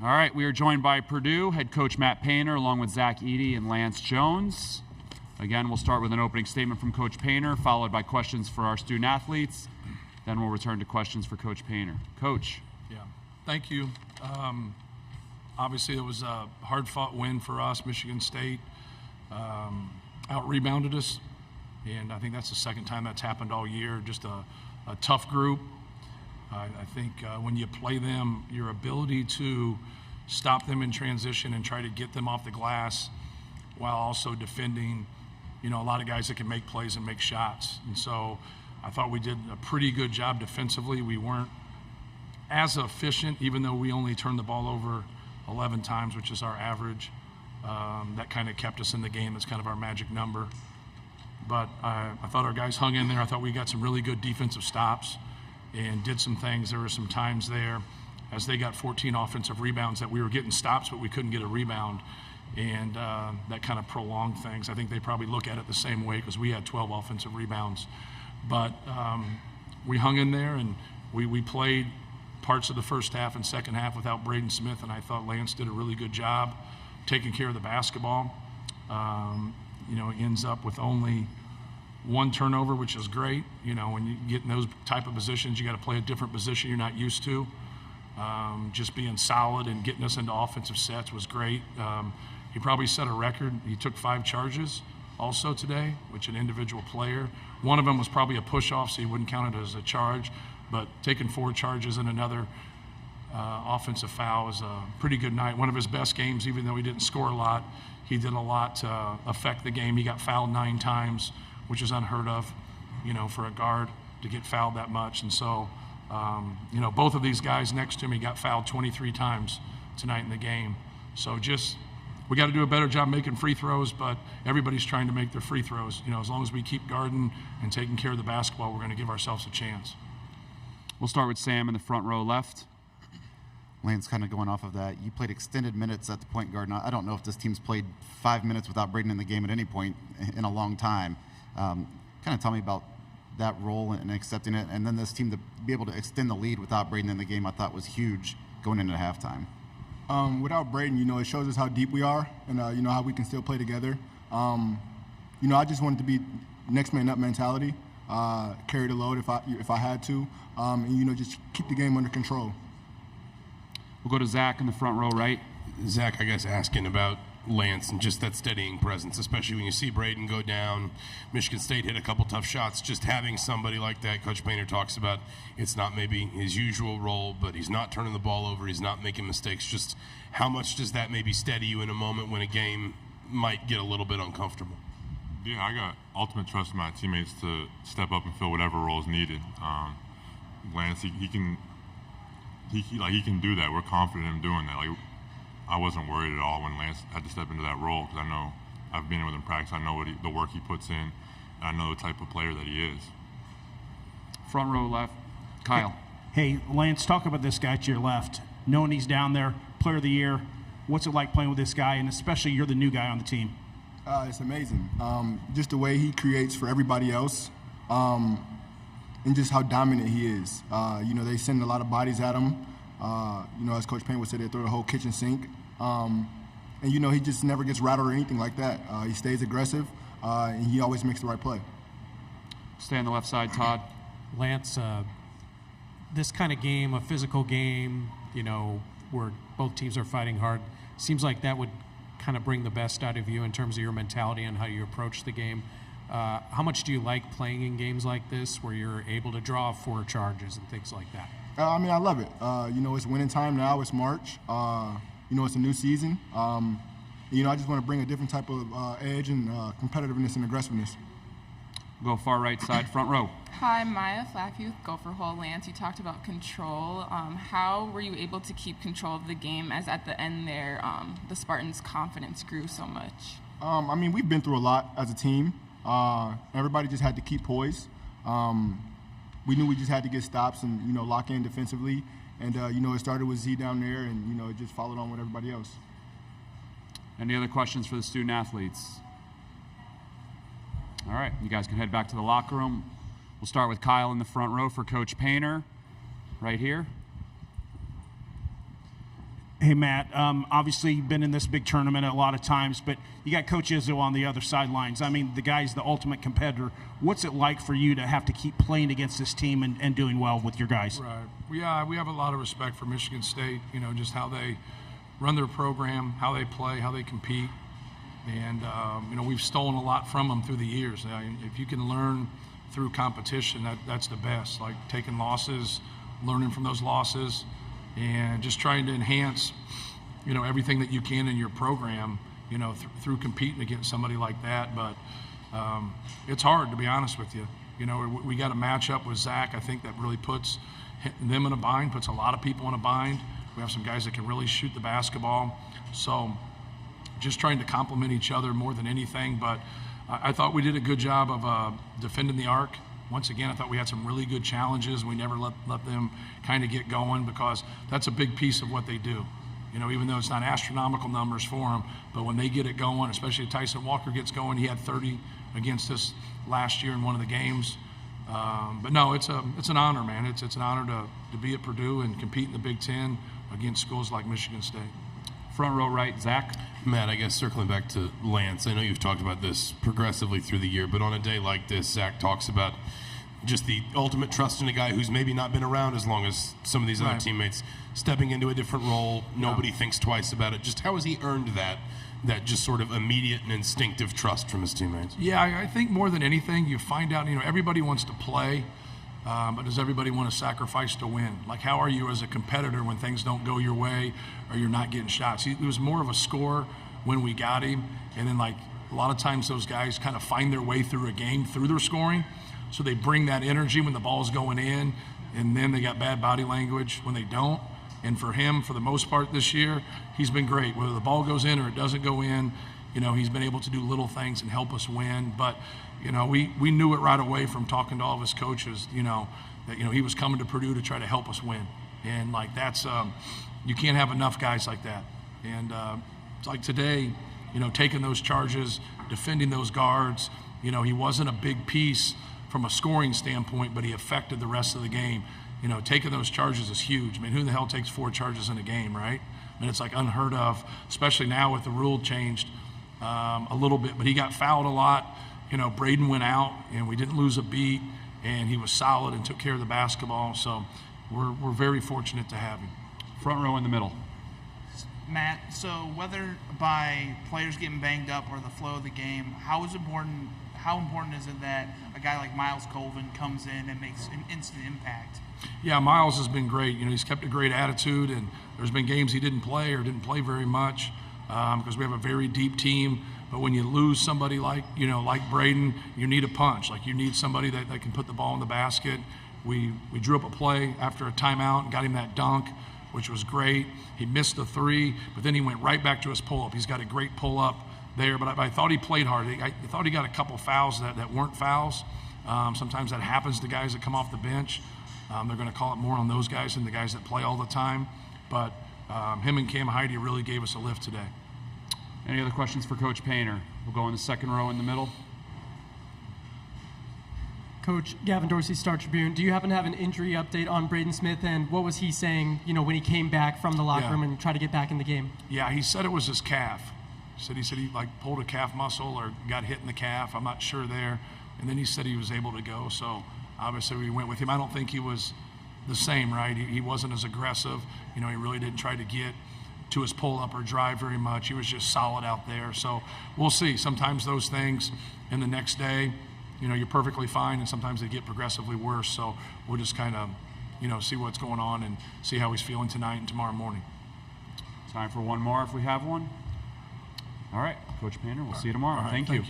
All right, we are joined by Purdue head coach Matt Painter along with Zach Edey and Lance Jones. Again, we'll start with an opening statement from Coach Painter, followed by questions for our student athletes. Then we'll return to questions for Coach Painter. Coach. Yeah, thank you. Obviously, it was a hard-fought win for us. Michigan State out-rebounded us, and I think that's the second time that's happened all year. Just a tough group. I think when you play them, your ability to stop them in transition and try to get them off the glass while also defending, a lot of guys that can make plays and make shots. And so I thought we did a pretty good job defensively. We weren't as efficient, even though we only turned the ball over 11 times, which is our average. That kind of kept us in the game. That's kind of our magic number. But I thought our guys hung in there. I thought we got some really good defensive stops and did some things. There were some times there as they got 14 offensive rebounds that we were getting stops, but we couldn't get a rebound. And that kind of prolonged things. I think they probably look at it the same way because we had 12 offensive rebounds. But we hung in there, and we played parts of the first half and second half without Braden Smith, and I thought Lance did a really good job taking care of the basketball. Ends up with only one turnover, which is great. When you get in those type of positions, you got to play a different position you're not used to. Just being solid and getting us into offensive sets was great. He probably set a record. He took 5 charges also today, which an individual player. One of them was probably a push-off, so he wouldn't count it as a charge. But taking 4 charges and another offensive foul is a pretty good night. One of his best games, even though he didn't score a lot. He did a lot to affect the game. He got fouled 9 times, which is unheard of, for a guard to get fouled that much. And so, both of these guys next to me got fouled 23 times tonight in the game. So we got to do a better job making free throws, but everybody's trying to make their free throws. As long as we keep guarding and taking care of the basketball, we're going to give ourselves a chance. We'll start with Sam in the front row left. Lance, kind of going off of that, you played extended minutes at the point guard. Now, I don't know if this team's played 5 minutes without Braden in the game at any point in a long time. Kind of tell me about that role and accepting it, and then this team to be able to extend the lead without Braden in the game, I thought was huge going into halftime. Without Braden, it shows us how deep we are and, how we can still play together. I just wanted to be next man up mentality, carry the load if I had to, and, just keep the game under control. We'll go to Zach in the front row right. Zach, I guess asking about Lance and just that steadying presence, especially when you see Braden go down. Michigan State hit a couple tough shots. Just having somebody like that, Coach Painter talks about, it's not maybe his usual role, but he's not turning the ball over, he's not making mistakes. Just how much does that maybe steady you in a moment when a game might get a little bit uncomfortable? Yeah, I got ultimate trust in my teammates to step up and fill whatever role is needed. Lance, he can do that. We're confident in doing that. I wasn't worried at all when Lance had to step into that role because I know I've been with him in practice. I know the work he puts in. And I know the type of player that he is. Front row left, Kyle. Hey, Lance, talk about this guy to your left. Knowing he's down there, player of the year. What's it like playing with this guy, and especially you're the new guy on the team? It's amazing. Just the way he creates for everybody else, and just how dominant he is. They send a lot of bodies at him. As Coach Payne would say, they throw the whole kitchen sink. And he just never gets rattled or anything like that. He stays aggressive, and he always makes the right play. Stay on the left side, Todd. Lance, this kind of game, a physical game, where both teams are fighting hard, seems like that would kind of bring the best out of you in terms of your mentality and how you approach the game. How much do you like playing in games like this where you're able to draw 4 charges and things like that? I love it. It's winning time now. It's March. It's a new season. I just want to bring a different type of edge and competitiveness and aggressiveness. We'll go far right side, front row. Hi, Maya Flackhuth, Gopher Hole. Lance, you talked about control. How were you able to keep control of the game as at the end there the Spartans' confidence grew so much? We've been through a lot as a team. Everybody just had to keep poise. We knew we just had to get stops and, lock in defensively. And, it started with Z down there and, it just followed on with everybody else. Any other questions for the student athletes? All right, you guys can head back to the locker room. We'll start with Kyle in the front row for Coach Painter, right here. Hey, Matt, obviously you've been in this big tournament a lot of times, but you got Coach Izzo on the other sidelines. I mean, the guy's the ultimate competitor. What's it like for you to have to keep playing against this team and doing well with your guys? Right. We have a lot of respect for Michigan State, just how they run their program, how they play, how they compete. And, we've stolen a lot from them through the years. If you can learn through competition, that's the best. Like taking losses, learning from those losses, and just trying to enhance, everything that you can in your program, through competing against somebody like that. But it's hard, to be honest with you. We got a matchup with Zach, I think, that really puts them in a bind, puts a lot of people in a bind. We have some guys that can really shoot the basketball. So just trying to complement each other more than anything. But I thought we did a good job of defending the arc. Once again, I thought we had some really good challenges. We never let them kind of get going, because that's a big piece of what they do. Even though it's not astronomical numbers for them, but when they get it going, especially if Tyson Walker gets going, he had 30 against us last year in one of the games. But no, it's an honor, man. It's an honor to be at Purdue and compete in the Big Ten against schools like Michigan State. Front row right, Zach. Matt, I guess circling back to Lance, I know you've talked about this progressively through the year, but on a day like this, Zach talks about just the ultimate trust in a guy who's maybe not been around as long as some of these other teammates, stepping into a different role. Nobody thinks twice about it. Just how has he earned that just sort of immediate and instinctive trust from his teammates? Yeah, I think more than anything, you find out, everybody wants to play, but does everybody want to sacrifice to win? Like, how are you as a competitor when things don't go your way or you're not getting shots? He was more of a scorer when we got him, and then, like, a lot of times those guys kind of find their way through a game through their scoring. So they bring that energy when the ball's going in, and then they got bad body language when they don't. And for him, for the most part this year, he's been great. Whether the ball goes in or it doesn't go in, he's been able to do little things and help us win. But, we knew it right away from talking to all of his coaches, that, he was coming to Purdue to try to help us win. And, like, that's you can't have enough guys like that. And it's like today, taking those charges, defending those guards, he wasn't a big piece from a scoring standpoint, but he affected the rest of the game. Taking those charges is huge. I mean, who the hell takes 4 charges in a game, right? I mean, it's like unheard of, especially now with the rule changed a little bit. But he got fouled a lot. Braden went out, and we didn't lose a beat, and he was solid and took care of the basketball. So we're very fortunate to have him. Front row in the middle. Matt, so whether by players getting banged up or the flow of the game, how important is it that a guy like Miles Colvin comes in and makes an instant impact? Yeah, Miles has been great. He's kept a great attitude, and there's been games he didn't play or didn't play very much because we have a very deep team. But when you lose somebody like Braden, you need a punch. Like, you need somebody that can put the ball in the basket. We drew up a play after a timeout and got him that dunk, which was great. He missed the 3, but then he went right back to his pull-up. He's got a great pull-up there, but I thought he played hard. I thought he got a couple fouls that weren't fouls. Sometimes that happens to guys that come off the bench. They're going to call it more on those guys than the guys that play all the time. But him and Cam Heidi really gave us a lift today. Any other questions for Coach Painter? We'll go in the second row in the middle. Coach, Gavin Dorsey, Star Tribune. Do you happen to have an injury update on Braden Smith, and what was he saying, when he came back from the locker room and tried to get back in the game? Yeah, he said it was his calf. He said he like pulled a calf muscle or got hit in the calf. I'm not sure there. And then he said he was able to go. So obviously we went with him. I don't think he was the same, right? He wasn't as aggressive. He really didn't try to get to his pull-up or drive very much. He was just solid out there. So we'll see. Sometimes those things in the next day, you're perfectly fine, and sometimes they get progressively worse. So we'll just kind of, see what's going on and see how he's feeling tonight and tomorrow morning. Time for one more if we have one. All right, Coach Painter, we'll see you tomorrow. All right, Thank you.